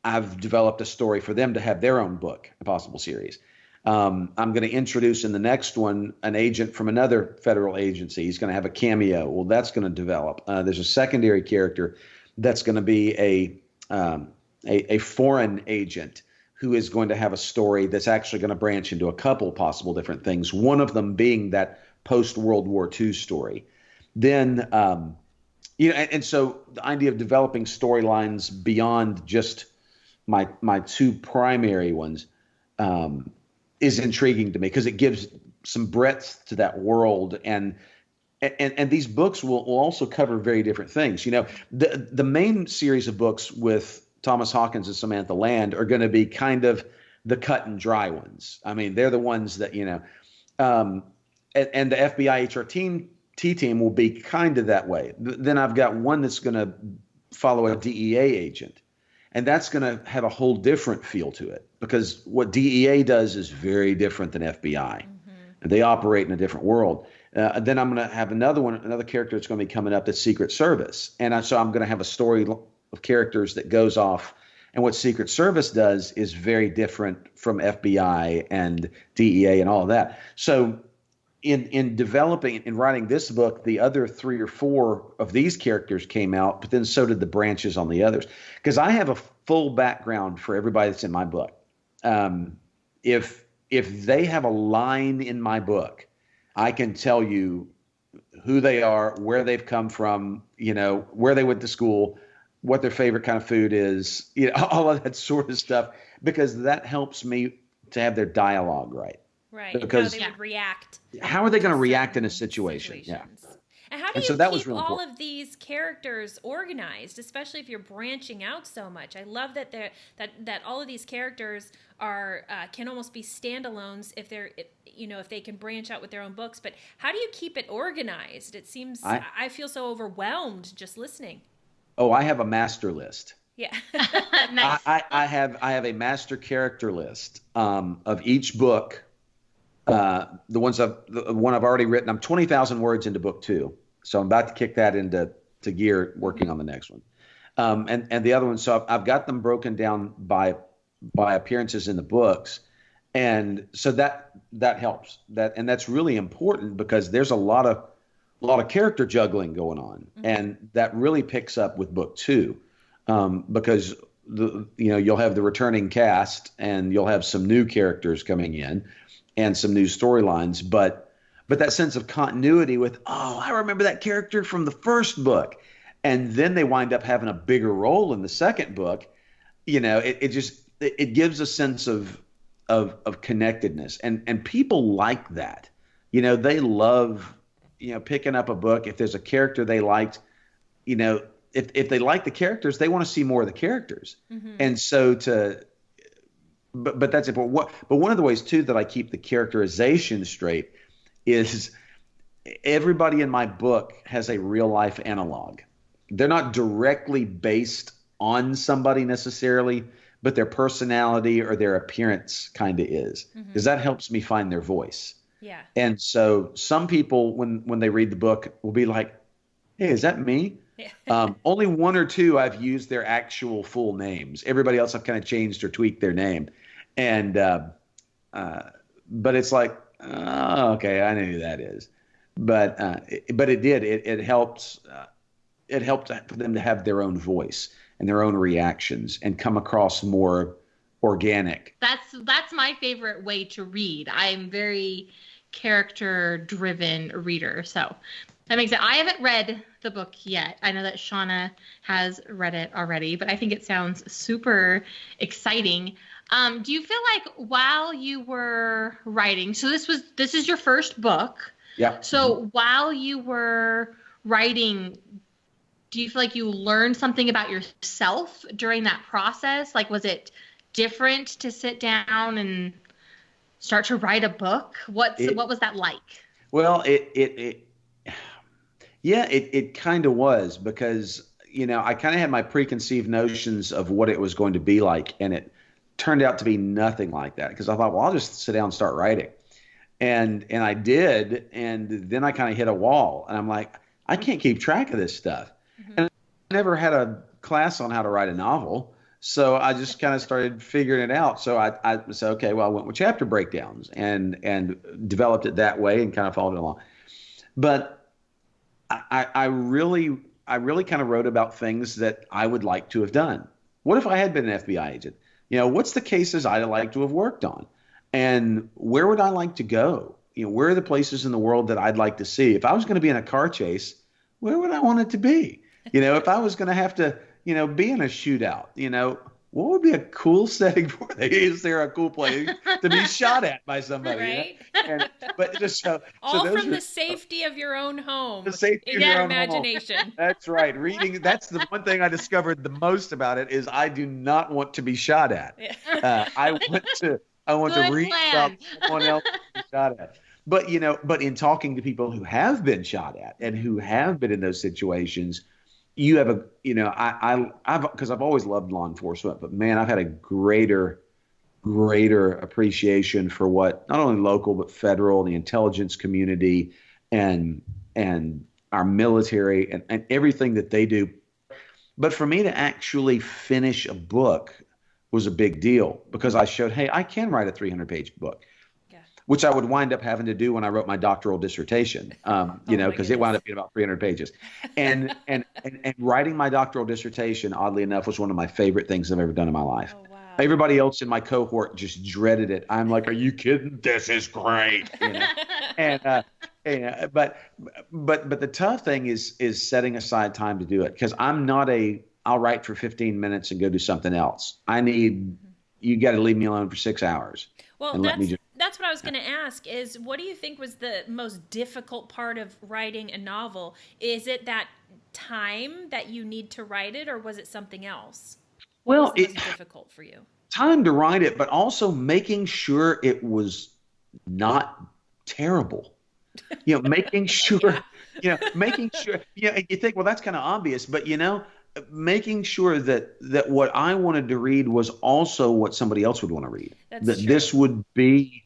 I've developed a story for them to have their own book, a possible series. I'm going to introduce in the next one an agent from another federal agency. He's going to have a cameo. Well, that's going to develop. There's a secondary character that's going to be a foreign agent who is going to have a story that's actually going to branch into a couple possible different things. One of them being that post-World War II story. Then, and so the idea of developing storylines beyond just my two primary ones is intriguing to me because it gives some breadth to that world, and these books will also cover very different things. The main series of books with Thomas Hawkins and Samantha Land are going to be kind of the cut and dry ones. I mean, they're the ones that, and the FBI HRT team will be kind of that way. Then I've got one that's going to follow a DEA agent, and that's going to have a whole different feel to it because what DEA does is very different than FBI. Mm-hmm. They operate in a different world. Then I'm going to have another character that's going to be coming up that's Secret Service. And so I'm going to have a story of characters that goes off, and what Secret Service does is very different from FBI and DEA and all of that. So in writing this book, the other 3 or 4 of these characters came out, but then so did the branches on the others. Because I have a full background for everybody that's in my book. If they have a line in my book, I can tell you who they are, where they've come from, where they went to school, what their favorite kind of food is, all of that sort of stuff, because that helps me to have their dialogue right. Right. Because how they would react. How are they going to react in a situation? Yeah. And how do you keep all of these characters organized, especially if you're branching out so much? I love that that all of these characters are can almost be standalones if they can branch out with their own books. But how do you keep it organized? It seems I feel so overwhelmed just listening. Oh, I have a master list. Yeah. Nice. I have a master character list of each book. The one I've already written. I'm 20,000 words into book 2, so I'm about to kick that into gear, working on the next one. And the other one. So I've got them broken down by appearances in the books, and so that helps. And that's really important because there's a lot of character juggling going on, mm-hmm. and that really picks up with book 2, because you'll have the returning cast and you'll have some new characters coming in and some new storylines, but that sense of continuity with, I remember that character from the first book, and then they wind up having a bigger role in the second book. It gives a sense of connectedness, and people like that. They love picking up a book if there's a character they liked. If they like the characters, they want to see more of the characters, mm-hmm. and so But that's important. But one of the ways, too, that I keep the characterization straight is everybody in my book has a real-life analog. They're not directly based on somebody necessarily, but their personality or their appearance kind of is, because that helps me find their voice. Yeah. And so some people, when they read the book, will be like, hey, is that me? Yeah. Only 1 or 2 I've used their actual full names. Everybody else I've kind of changed or tweaked their name. And but it's like, okay, I know who that is. But it did. It helped. It helped for them to have their own voice and their own reactions and come across more organic. That's my favorite way to read. I'm very character-driven reader, so that makes it. I haven't read the book yet. I know that Shawna has read it already, but I think it sounds super exciting. Do you feel like while you were writing, so this is your first book. Yeah. So while you were writing, do you feel like you learned something about yourself during that process? Like, was it different to sit down and start to write a book? What was that like? Well, it kind of was, because, I kind of had my preconceived notions of what it was going to be like, and it turned out to be nothing like that, because I thought, well, I'll just sit down and start writing. And I did, and then I kind of hit a wall, and I'm like, I can't keep track of this stuff. Mm-hmm. And I never had a class on how to write a novel, so I just kind of started figuring it out. So I said, okay, well, I went with chapter breakdowns and developed it that way and kind of followed it along. But I really I really kind of wrote about things that I would like to have done. What if I had been an FBI agent? What's the cases I'd like to have worked on? And where would I like to go? Where are the places in the world that I'd like to see? If I was going to be in a car chase, where would I want it to be? If I was going to have to, be in a shootout, what would be a cool setting for that? Is there a cool place to be shot at by somebody? Right. But just all from the safety of your own home. The safety of your your own imagination. Home. That's right. Reading. That's the one thing I discovered the most about it is I do not want to be shot at. I want to read about someone else to be shot at. But but in talking to people who have been shot at and who have been in those situations, you have because I've always loved law enforcement, but man, I've had a greater appreciation for what not only local but federal, the intelligence community, and our military and everything that they do. But for me to actually finish a book was a big deal because I showed, hey, I can write a 300-page book. Which I would wind up having to do when I wrote my doctoral dissertation, because it wound up being about 300 pages. And writing my doctoral dissertation, oddly enough, was one of my favorite things I've ever done in my life. Oh, wow. Everybody else in my cohort just dreaded it. I'm like, are you kidding? This is great. But the tough thing is setting aside time to do it, because I'm not I'll write for 15 minutes and go do something else. You got to leave me alone for 6 hours. Well, that's what I was going to ask is, what do you think was the most difficult part of writing a novel? Is it that time that you need to write it, or was it something else? What was the most difficult for you? Time to write it, but also making sure it was not terrible. Making sure, you think, well, that's kind of obvious, but making sure that what I wanted to read was also what somebody else would want to read. That's true. This would be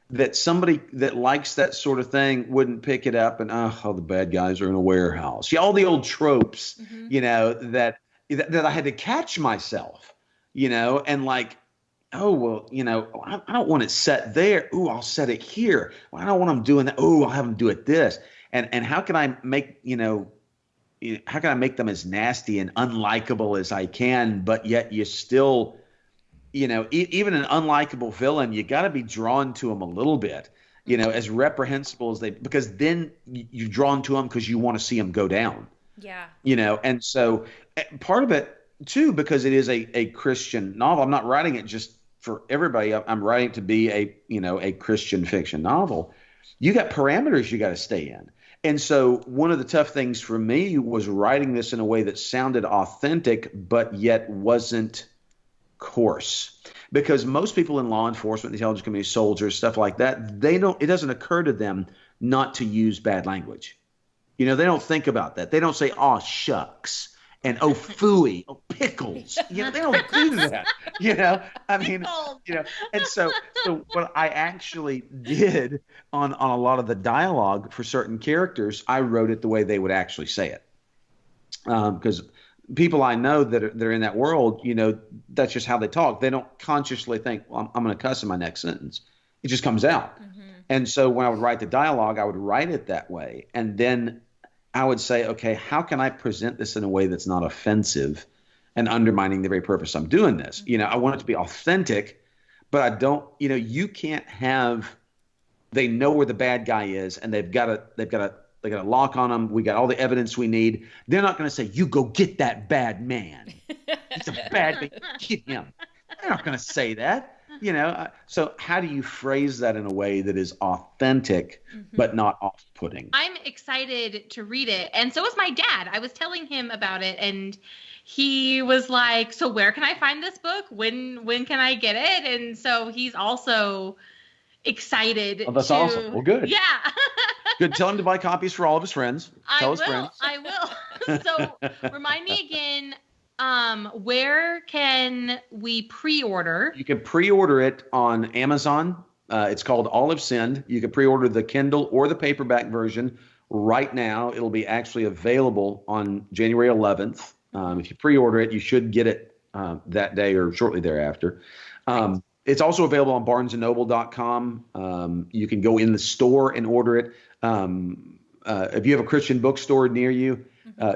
that somebody that likes that sort of thing wouldn't pick it up and the bad guys are in a warehouse. All the old tropes, that I had to catch myself, and like, oh well, I don't want it set there. Ooh, I'll set it here. Well, I don't want them doing that. Oh, I'll have them do it this. And how can I make how can I make them as nasty and unlikable as I can, but yet you still, even an unlikable villain, you got to be drawn to them a little bit, as reprehensible as because then you're drawn to them because you want to see them go down. Yeah. And so part of it too, because it is a Christian novel. I'm not writing it just for everybody. I'm writing it to be a Christian fiction novel. You got parameters you got to stay in. And so one of the tough things for me was writing this in a way that sounded authentic, but yet wasn't coarse. Because most people in law enforcement, the intelligence community, soldiers, stuff like that, it doesn't occur to them not to use bad language. They don't think about that. They don't say, "Oh, shucks," and "Oh, phooey," "Oh, pickles." They don't do that. And so what I actually did on a lot of the dialogue for certain characters, I wrote it the way they would actually say it. Because people I know that are in that world, that's just how they talk. They don't consciously think, well, I'm going to cuss in my next sentence. It just comes out. Mm-hmm. And so when I would write the dialogue, I would write it that way. And then I would say, okay, how can I present this in a way that's not offensive and undermining the very purpose I'm doing this? I want it to be authentic, but I don't, you can't have, they know where the bad guy is and they've got a lock on him. We got all the evidence we need. They're not going to say, "You go get that bad man. He's a bad man. Get him." They're not going to say that. So how do you phrase that in a way that is authentic, but not off-putting? I'm excited to read it. And so was my dad. I was telling him about it and he was like, "So where can I find this book? When can I get it?" And so he's also excited. Oh, that's awesome. Well, good. Yeah. Good. Tell him to buy copies for all of his friends. Tell his friends. I will. So remind me again, where can we pre-order? You can pre-order it on Amazon. It's called All Have Sinned. You can pre-order the Kindle or the paperback version right now. It'll be actually available on January 11th. If you pre-order it, you should get it that day or shortly thereafter. It's also available on barnesandnoble.com. You can go in the store and order it. If you have a Christian bookstore near you,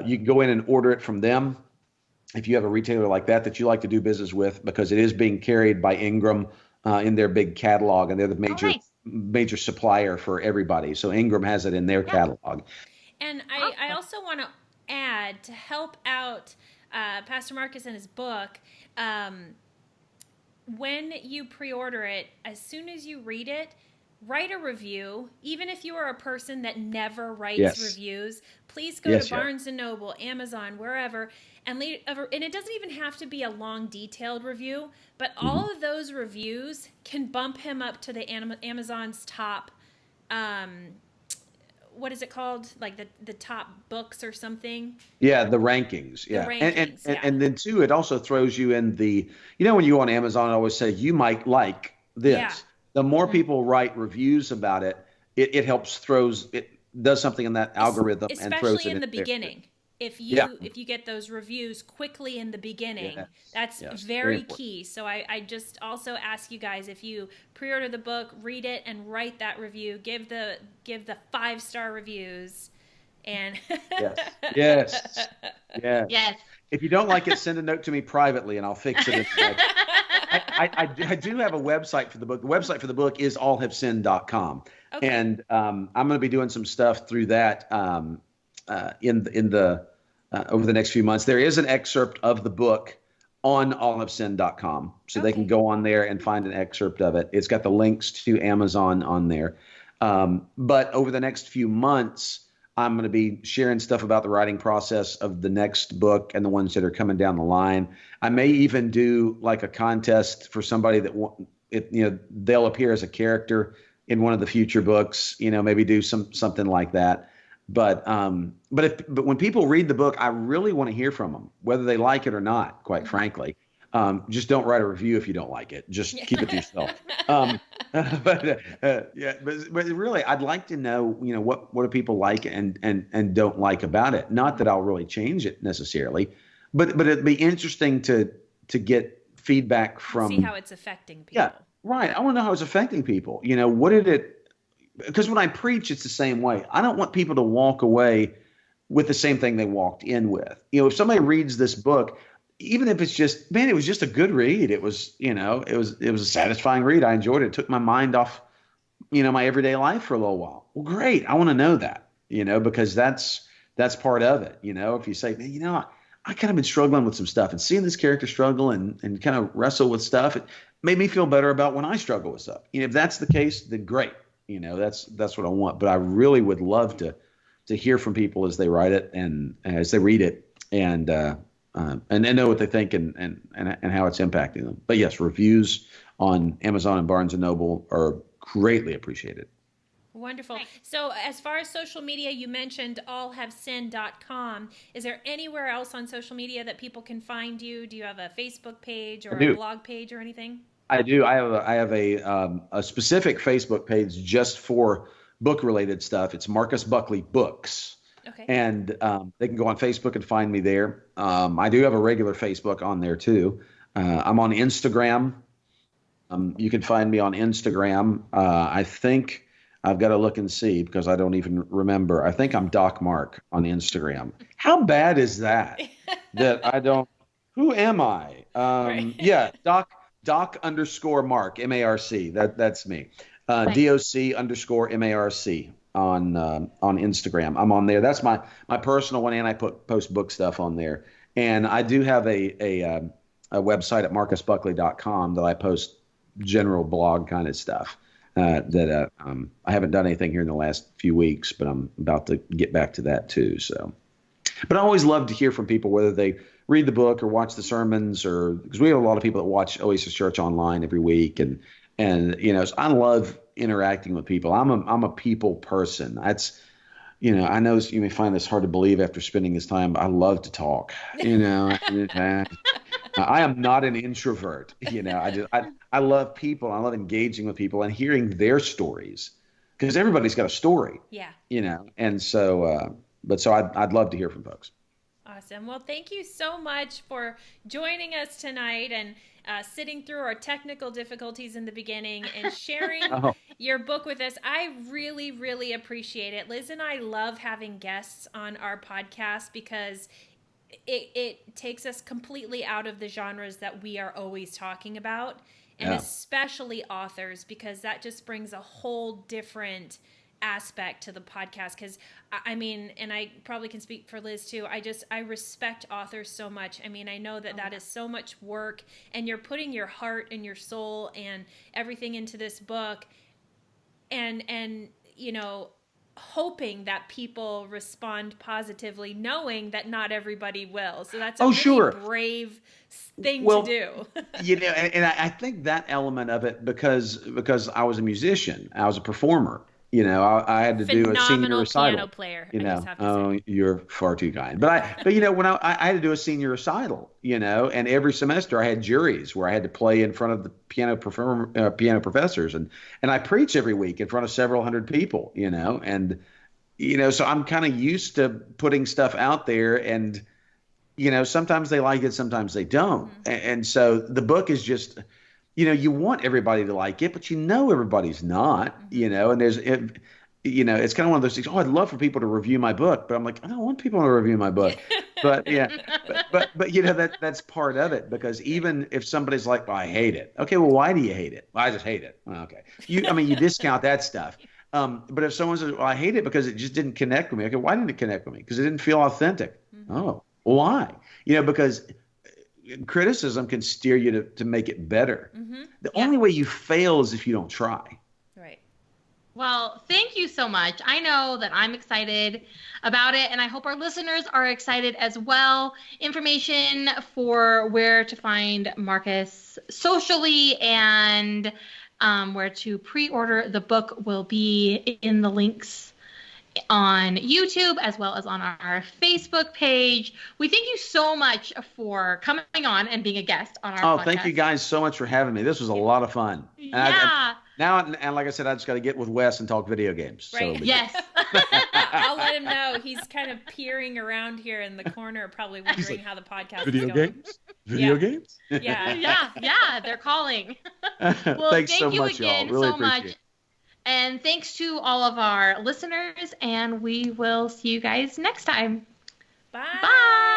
You can go in and order it from them if you have a retailer like that you like to do business with, because it is being carried by Ingram in their big catalog, and they're the major supplier for everybody. So Ingram has it in their catalog. And I also want to add, to help out Pastor Marcus and his book, when you pre-order it, as soon as you read it, write a review. Even if you are a person that never writes reviews, please go to Barnes & Noble, Amazon, wherever, and leave and it doesn't even have to be a long, detailed review, but all of those reviews can bump him up to the Amazon's top, what is it called? Like the top books or something? Yeah, the rankings. Yeah. And then too, it also throws you in the, when you go on Amazon, I always say, you might like this. Yeah. The more people write reviews about it, it helps it does something in that algorithm, especially and throws it in the beginning. If you get those reviews quickly in the beginning, that's very key. So I just also ask you guys, if you pre-order the book, read it and write that review. Give the 5-star reviews. And yes. If you don't like it, send a note to me privately and I'll fix it. I do have a website for the book. The website for the book is allhavesinned.com. Okay. And I'm going to be doing some stuff through that over the next few months. There is an excerpt of the book on allhavesinned.com. So they can go on there and find an excerpt of it. It's got the links to Amazon on there. But over the next few months, I'm going to be sharing stuff about the writing process of the next book and the ones that are coming down the line. I may even do like a contest for somebody that they'll appear as a character in one of the future books. Maybe do something like that. But when people read the book, I really want to hear from them, whether they like it or not. Quite frankly, just don't write a review if you don't like it. Just keep it to yourself. But really, I'd like to know, what do people like and don't like about it. Not that I'll really change it necessarily, but it'd be interesting to get feedback from. See how it's affecting people. Yeah, right. I want to know how it's affecting people. What did it? Because when I preach, it's the same way. I don't want people to walk away with the same thing they walked in with. If somebody reads this book, even if it's just, man, it was just a good read. It was, it was a satisfying read. I enjoyed it. It took my mind off, my everyday life for a little while. Well, great. I want to know that, because that's part of it. If you say, man, I kind of been struggling with some stuff, and seeing this character struggle and kind of wrestle with stuff, it made me feel better about when I struggle with stuff. If that's the case, then great. That's what I want. But I really would love to hear from people as they write it and as they read it, and know what they think and how it's impacting them. But yes, reviews on Amazon and Barnes & Noble are greatly appreciated. Wonderful. So as far as social media, you mentioned allhavesinned.com. Is there anywhere else on social media that people can find you? Do you have a Facebook page or a blog page or anything? I do. I have a specific Facebook page just for book related stuff. It's Marcus Buckley Books. Okay. And they can go on Facebook and find me there. I do have a regular Facebook on there too. I'm on Instagram. You can find me on Instagram. I think I've got to look and see because I don't even remember. I think I'm Doc Mark on Instagram. How bad is that? That I don't. Who am I? Right. Yeah, Doc_Mark, M-A-R-C. That's me. DOC_MARC on Instagram. I'm on there. That's my personal one, and I post book stuff on there. And I do have a website at marcusbuckley.com that I post general blog kind of stuff. I haven't done anything here in the last few weeks, but I'm about to get back to that too. So, but I always love to hear from people, whether they read the book or watch the sermons, or because we have a lot of people that watch Oasis Church online every week, and so I love interacting with people. I'm a people person. That's, I know you may find this hard to believe after spending this time, but I love to talk. I am not an introvert. I love people. I love engaging with people and hearing their stories, because everybody's got a story. Yeah. And so, I'd love to hear from folks. Awesome. Well, thank you so much for joining us tonight. sitting through our technical difficulties in the beginning and sharing Oh, your book with us. I really, really appreciate it. Liz and I love having guests on our podcast because it takes us completely out of the genres that we are always talking about, and yeah. especially authors, because that just brings a whole different aspect to the podcast. Because I mean, and I probably can speak for Liz too, I respect authors so much. I mean, I know that that is so much work, and you're putting your heart and your soul and everything into this book, and you know, hoping that people respond positively, knowing that not everybody will. So that's a Oh, really sure. brave thing Well, to do. and I think that element of it, because I was a musician, I was a performer. I had to do a senior Phenomenal piano recital. player, I just have to Oh, say. you're far too kind. But when I had to do a senior recital, and every semester I had juries where I had to play in front of the piano professors, and I preach every week in front of several hundred people, and so I'm kind of used to putting stuff out there, and sometimes they like it, sometimes they don't. Mm-hmm. And so the book is just, you want everybody to like it, but everybody's not, and it's kind of one of those things. Oh, I'd love for people to review my book, but I'm like, I don't want people to review my book. But yeah, but that's part of it, because even if somebody's like, well, I hate it. Okay, well, why do you hate it? Well, I just hate it. Well, okay. You discount that stuff. But if someone says, well, I hate it because it just didn't connect with me. Okay, why didn't it connect with me? Because it didn't feel authentic. Mm-hmm. Oh, why? Because criticism can steer you to make it better. Mm-hmm. The only way you fail is if you don't try. Right. Well, thank you so much. I know that I'm excited about it, and I hope our listeners are excited as well. Information for where to find Marcus socially and where to pre-order the book will be in the links on YouTube as well as on our Facebook page. We thank you so much for coming on and being a guest on our podcast. Thank you guys so much for having me. This was a lot of fun. Yeah. And like I said, I just got to get with Wes and talk video games. Right. So Yes. I'll let him know. He's kind of peering around here in the corner, probably wondering how the podcast is going. Video games? Yeah. Yeah, they're calling. Well, Thanks thank so you much, again y'all. Really so appreciate much. it. And thanks to all of our listeners, and we will see you guys next time. Bye. Bye.